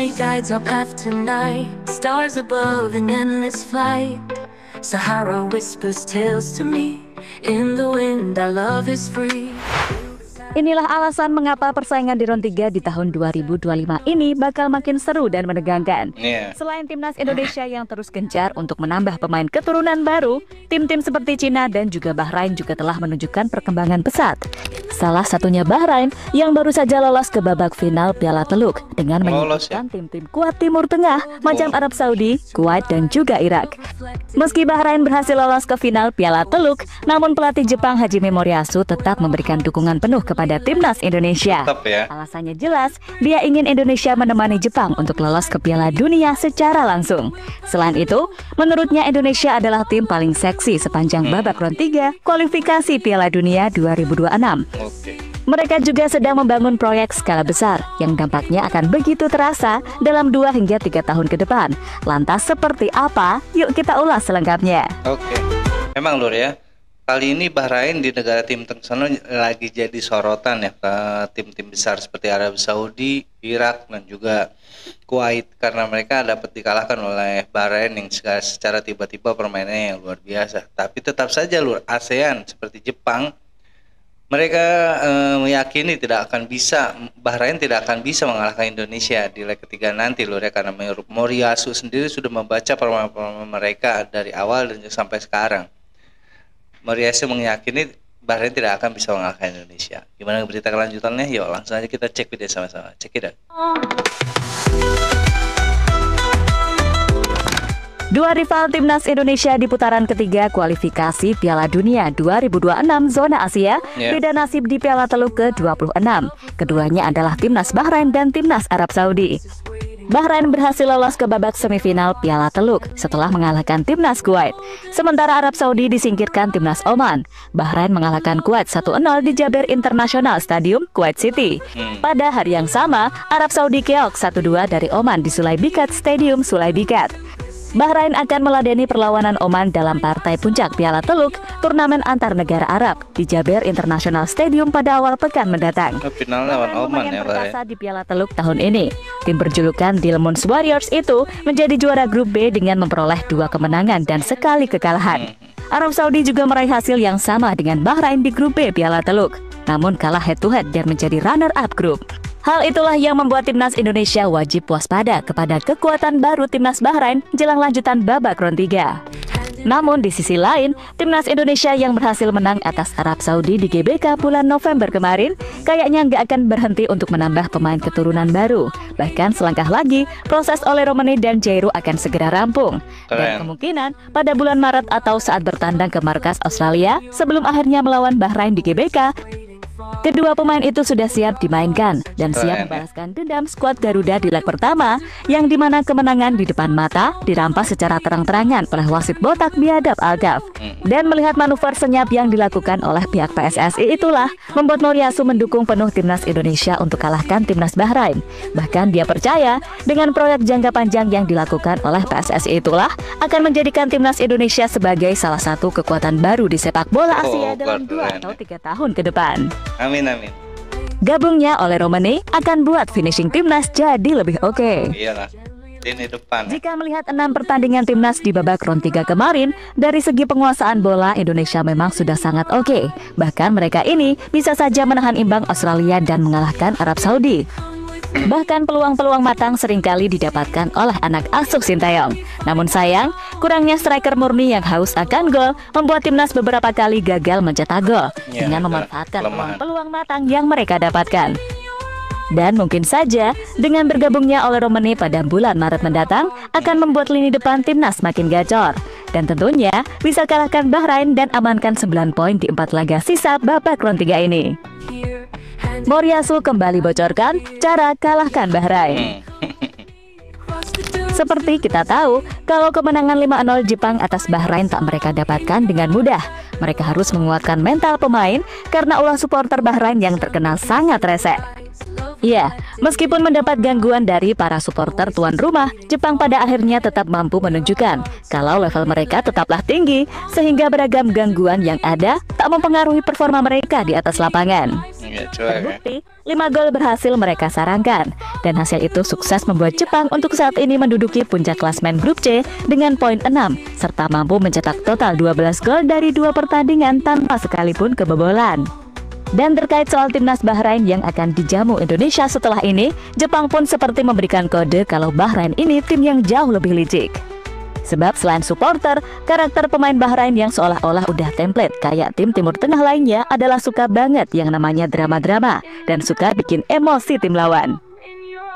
light guides our path tonight. Stars above an endless flight. Sahara whispers tales to me. In the wind our love is free. Inilah alasan mengapa persaingan di Round 3 di tahun 2025 ini bakal makin seru dan menegangkan. Selain timnas Indonesia yang terus gencar untuk menambah pemain keturunan baru, tim-tim seperti Cina dan juga Bahrain juga telah menunjukkan perkembangan pesat. Salah satunya Bahrain yang baru saja lolos ke babak final Piala Teluk dengan menyingkirkan tim-tim kuat Timur Tengah macam Arab Saudi, Kuwait dan juga Irak. Meski Bahrain berhasil lolos ke final Piala Teluk, namun pelatih Jepang Hajime Moriyasu tetap memberikan dukungan penuh kepada timnas Indonesia. Alasannya jelas, dia ingin Indonesia menemani Jepang untuk lolos ke Piala Dunia secara langsung. Selain itu, menurutnya Indonesia adalah tim paling seksi sepanjang babak round 3 kualifikasi Piala Dunia 2026. Mereka juga sedang membangun proyek skala besar yang dampaknya akan begitu terasa dalam 2 hingga 3 tahun ke depan. Lantas seperti apa? Yuk kita ulas selengkapnya. Memang Lur ya, kali ini Bahrain di negara tim sana lagi jadi sorotan ya ke tim-tim besar seperti Arab Saudi, Irak dan juga Kuwait, karena mereka dapat dikalahkan oleh Bahrain yang secara tiba-tiba permainannya yang luar biasa. Tapi tetap saja Lur, ASEAN seperti Jepang, mereka meyakini Bahrain tidak akan bisa mengalahkan Indonesia di leg ketiga nanti Lur ya, karena Moriyasu sendiri sudah membaca permainan mereka dari awal dan sampai sekarang. Moriyasu meyakini Bahrain tidak akan bisa mengalahkan Indonesia. Gimana berita kelanjutannya? Yuk langsung aja kita cek video sama-sama. Cek it out. Dua rival timnas Indonesia di putaran ketiga kualifikasi Piala Dunia 2026 zona Asia beda nasib di Piala Teluk ke-26. Keduanya adalah timnas Bahrain dan timnas Arab Saudi. Bahrain berhasil lolos ke babak semifinal Piala Teluk setelah mengalahkan timnas Kuwait. Sementara Arab Saudi disingkirkan timnas Oman. Bahrain mengalahkan Kuwait 1-0 di Jaber International Stadium, Kuwait City. Pada hari yang sama, Arab Saudi keok 1-2 dari Oman di Sulaibikat Stadium, Sulaibikat. Bahrain akan meladeni perlawanan Oman dalam partai puncak Piala Teluk turnamen antar negara Arab di Jaber International Stadium pada awal pekan mendatang. Final lawan Oman ya, perkasa di Piala Teluk tahun ini. Tim berjulukan Dilmun's Warriors itu menjadi juara grup B dengan memperoleh 2 kemenangan dan sekali kekalahan. Arab Saudi juga meraih hasil yang sama dengan Bahrain di grup B Piala Teluk, namun kalah head to head dan menjadi runner up grup. Hal itulah yang membuat timnas Indonesia wajib waspada kepada kekuatan baru timnas Bahrain jelang lanjutan babak round 3. Namun di sisi lain, timnas Indonesia yang berhasil menang atas Arab Saudi di GBK bulan November kemarin kayaknya nggak akan berhenti untuk menambah pemain keturunan baru. Bahkan selangkah lagi, proses oleh Romani dan Jairu akan segera rampung. Dan kemungkinan pada bulan Maret atau saat bertandang ke markas Australia sebelum akhirnya melawan Bahrain di GBK, kedua pemain itu sudah siap dimainkan dan siap membalaskan dendam skuad Garuda di leg pertama, yang dimana kemenangan di depan mata dirampas secara terang-terangan oleh wasit botak biadab Algaf. Dan melihat manuver senyap yang dilakukan oleh pihak PSSI itulah membuat Moriyasu mendukung penuh timnas Indonesia untuk kalahkan timnas Bahrain. Bahkan dia percaya dengan proyek jangka panjang yang dilakukan oleh PSSI itulah akan menjadikan timnas Indonesia sebagai salah satu kekuatan baru di sepak bola Asia dalam 2 atau 3 tahun ke depan. Amin amin. Gabungnya oleh Romani akan buat finishing timnas jadi lebih oke. Iyalah, ini depan. Jika melihat 6 pertandingan timnas di babak round 3 kemarin, dari segi penguasaan bola Indonesia memang sudah sangat oke. Bahkan mereka ini bisa saja menahan imbang Australia dan mengalahkan Arab Saudi. Bahkan peluang-peluang matang seringkali didapatkan oleh anak asuh Sintayong. Namun sayang, kurangnya striker murni yang haus akan gol membuat timnas beberapa kali gagal mencetak gol dengan memanfaatkan peluang-peluang matang yang mereka dapatkan. Dan mungkin saja dengan bergabungnya oleh Romani pada bulan Maret mendatang akan membuat lini depan timnas makin gacor. Dan tentunya bisa kalahkan Bahrain dan amankan 9 poin di 4 laga sisa babak round 3 ini. Moriyasu kembali bocorkan cara kalahkan Bahrain. Seperti kita tahu, kalau kemenangan 5-0 Jepang atas Bahrain tak mereka dapatkan dengan mudah. Mereka harus menguatkan mental pemain karena ulah supporter Bahrain yang terkenal sangat rese. Ya, meskipun mendapat gangguan dari para supporter tuan rumah, Jepang pada akhirnya tetap mampu menunjukkan kalau level mereka tetaplah tinggi, sehingga beragam gangguan yang ada tak mempengaruhi performa mereka di atas lapangan. Terbukti, 5 gol berhasil mereka sarangkan, dan hasil itu sukses membuat Jepang untuk saat ini menduduki puncak klasmen grup C dengan poin 6, serta mampu mencetak total 12 gol dari 2 pertandingan tanpa sekalipun kebobolan. Dan terkait soal timnas Bahrain yang akan dijamu Indonesia setelah ini, Jepang pun seperti memberikan kode kalau Bahrain ini tim yang jauh lebih licik. Sebab selain supporter, karakter pemain Bahrain yang seolah-olah udah template kayak tim Timur Tengah lainnya adalah suka banget yang namanya drama-drama dan suka bikin emosi tim lawan.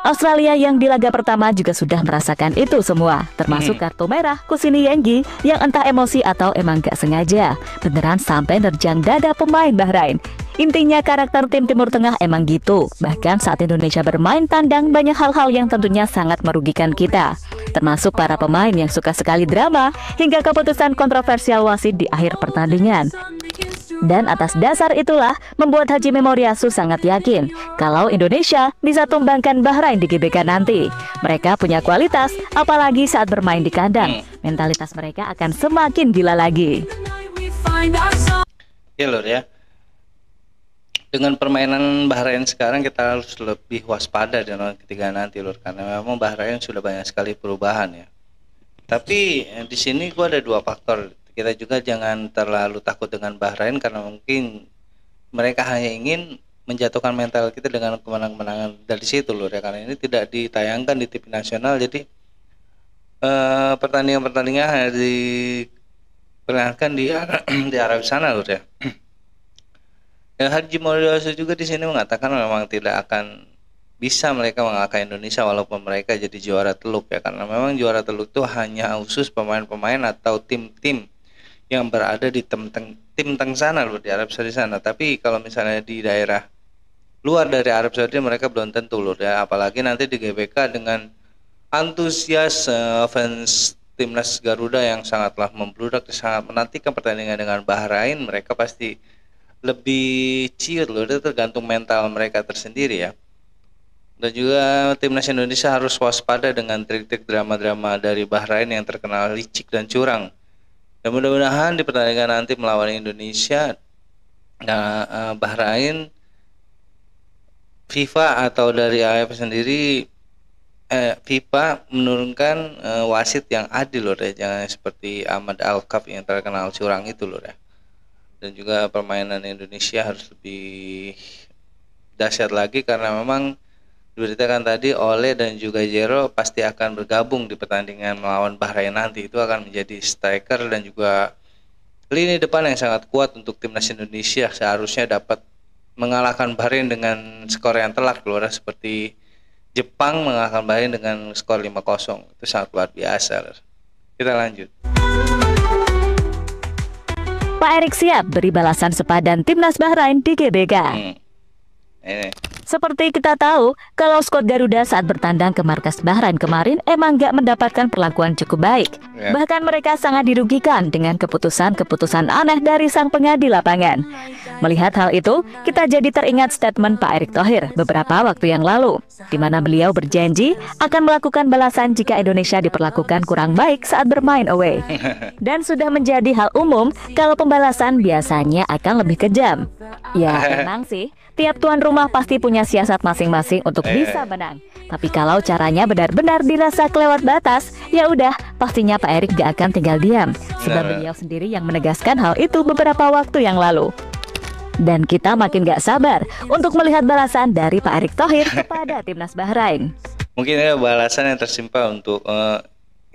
Australia yang di laga pertama juga sudah merasakan itu semua, termasuk kartu merah Kusini Yenggi yang entah emosi atau emang gak sengaja, beneran sampai nerjang dada pemain Bahrain. Intinya karakter tim Timur Tengah emang gitu. Bahkan saat Indonesia bermain tandang, banyak hal-hal yang tentunya sangat merugikan kita, termasuk para pemain yang suka sekali drama hingga keputusan kontroversial wasit di akhir pertandingan. Dan atas dasar itulah membuat Haji Memoriasu sangat yakin kalau Indonesia bisa tumbangkan Bahrain di GBK nanti. Mereka punya kualitas, apalagi saat bermain di kandang. Mentalitas mereka akan semakin gila lagi. Ya Lur ya, dengan permainan Bahrain sekarang kita harus lebih waspada di lawan ketiga nanti Lur, karena memang Bahrain sudah banyak sekali perubahan ya. Tapi di sini gua ada 2 faktor. Kita juga jangan terlalu takut dengan Bahrain karena mungkin mereka hanya ingin menjatuhkan mental kita dengan kemenangan-kemenangan dari situ Lur ya, karena ini tidak ditayangkan di TV nasional, jadi pertandingan-pertandingan hanya diperlihatkan di Arab sana Lur ya. Dan Haji Memoriasu juga di sini mengatakan memang tidak akan bisa mereka mengalahkan Indonesia walaupun mereka jadi juara teluk ya, karena memang juara teluk itu hanya khusus pemain-pemain atau tim-tim yang berada di tim teng sana Lur, di Arab Saudi sana. Tapi kalau misalnya di daerah luar dari Arab Saudi mereka belum tentu Lur ya, apalagi nanti di GBK dengan antusias fans timnas Garuda yang sangatlah membludak, sangat menantikan pertandingan dengan Bahrain. Mereka pasti lebih ciut Lur, itu tergantung mental mereka tersendiri ya. Dan juga timnas Indonesia harus waspada dengan trik-trik drama-drama dari Bahrain yang terkenal licik dan curang. Dan mudah-mudahan di pertandingan nanti melawan Indonesia, Bahrain, FIFA atau dari AFF sendiri, FIFA menurunkan wasit yang adil Lur ya, jangan seperti Ahmad Al-Kaf yang terkenal curang itu Lur ya. Dan juga permainan Indonesia harus lebih dahsyat lagi, karena memang diberitakan tadi Ole dan juga Jero pasti akan bergabung di pertandingan melawan Bahrain nanti. Itu akan menjadi striker dan juga lini depan yang sangat kuat untuk timnas Indonesia. Seharusnya dapat mengalahkan Bahrain dengan skor yang telak Lur, seperti Jepang mengalahkan Bahrain dengan skor 5-0. Itu sangat luar biasa Lur. Kita lanjut. Pak Erik siap beri balasan sepadan timnas Bahrain di GBK. Ini Seperti kita tahu, kalau skuad Garuda saat bertandang ke markas Bahrain kemarin emang gak mendapatkan perlakuan cukup baik. Bahkan mereka sangat dirugikan dengan keputusan-keputusan aneh dari sang pengadil lapangan. Melihat hal itu, kita jadi teringat statement Pak Erick Thohir beberapa waktu yang lalu, di mana beliau berjanji akan melakukan balasan jika Indonesia diperlakukan kurang baik saat bermain away. Dan sudah menjadi hal umum kalau pembalasan biasanya akan lebih kejam. Ya, memang sih, tiap tuan rumah pasti punya siasat masing-masing untuk bisa menang. Tapi kalau caranya benar-benar dirasa kelewat batas, ya udah, pastinya Pak Erick gak akan tinggal diam. Sebab beliau sendiri yang menegaskan hal itu beberapa waktu yang lalu. Dan kita makin gak sabar untuk melihat balasan dari Pak Erick Thohir kepada timnas Bahrain. mungkin ada balasan yang tersimpal untuk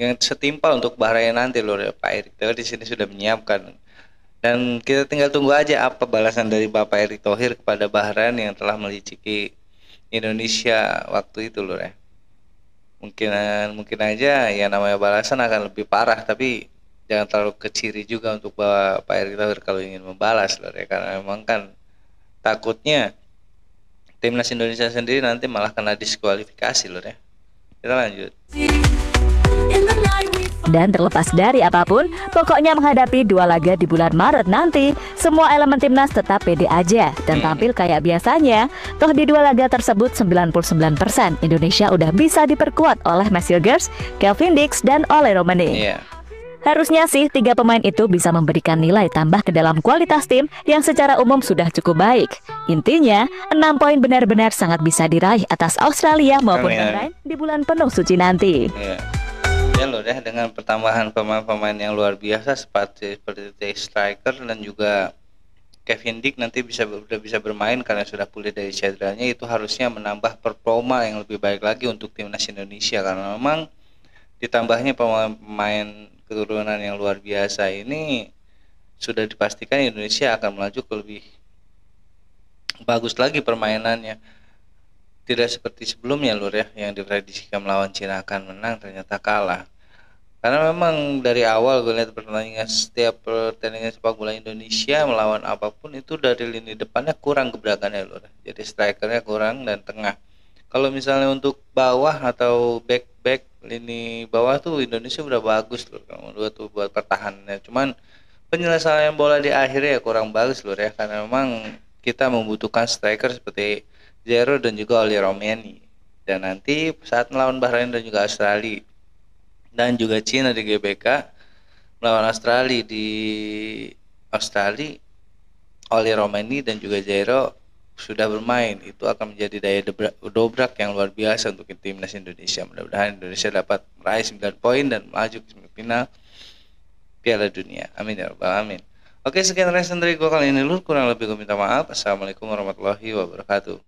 yang setimpal untuk Bahrain nanti Lur ya. Pak Erick Thohir di sini sudah menyiapkan. Dan kita tinggal tunggu aja apa balasan dari Bapak Erick Thohir kepada Bahrain yang telah meliciki Indonesia waktu itu Lur ya. Mungkin aja ya namanya balasan akan lebih parah, tapi jangan terlalu keciri juga untuk Bapak Erick Thohir kalau ingin membalas Lur ya, karena memang kan takutnya timnas Indonesia sendiri nanti malah kena diskualifikasi Lur ya. Kita lanjut. Dan terlepas dari apapun, pokoknya menghadapi 2 laga di bulan Maret nanti, semua elemen timnas tetap pede aja dan tampil kayak biasanya. Toh di 2 laga tersebut 99% Indonesia udah bisa diperkuat oleh Max Hilgers, Kelvin Dix, dan Ole Romani. Harusnya sih 3 pemain itu bisa memberikan nilai tambah ke dalam kualitas tim yang secara umum sudah cukup baik. Intinya, 6 poin benar-benar sangat bisa diraih atas Australia maupun Bahrain di bulan penuh suci nanti. Ya loh deh, dengan pertambahan pemain-pemain yang luar biasa seperti striker dan juga Kevin Dix nanti udah bisa bermain karena sudah pulih dari cederanya, itu harusnya menambah performa yang lebih baik lagi untuk timnas Indonesia, karena memang ditambahnya pemain keturunan yang luar biasa ini sudah dipastikan Indonesia akan melaju ke lebih bagus lagi permainannya. Tidak seperti sebelumnya Lur ya, yang diprediksikan melawan Cina akan menang ternyata kalah. Karena memang dari awal gue lihat setiap pertandingan sepak bola Indonesia melawan apapun itu dari lini depannya kurang gebrakannya Lur. Jadi strikernya kurang dan tengah. Kalau misalnya untuk bawah atau back lini bawah tuh Indonesia udah bagus Lur, kalau menurut tuh buat pertahanannya. Cuman penyelesaian bola di akhirnya ya kurang bagus Lur ya, karena memang kita membutuhkan striker seperti Zero dan juga Oli Romani. Dan nanti saat melawan Bahrain dan juga Australia dan juga Cina di GBK, melawan Australia di Australia, Oli Romani dan juga Zero sudah bermain, itu akan menjadi daya dobrak yang luar biasa untuk timnas Indonesia. Mudah-mudahan Indonesia dapat meraih 9 poin dan melaju ke semifinal Piala Dunia. Amin ya rabbal alamin. Oke, sekian reaction dari gue kali ini Lur, kurang lebih gue minta maaf. Assalamualaikum warahmatullahi wabarakatuh.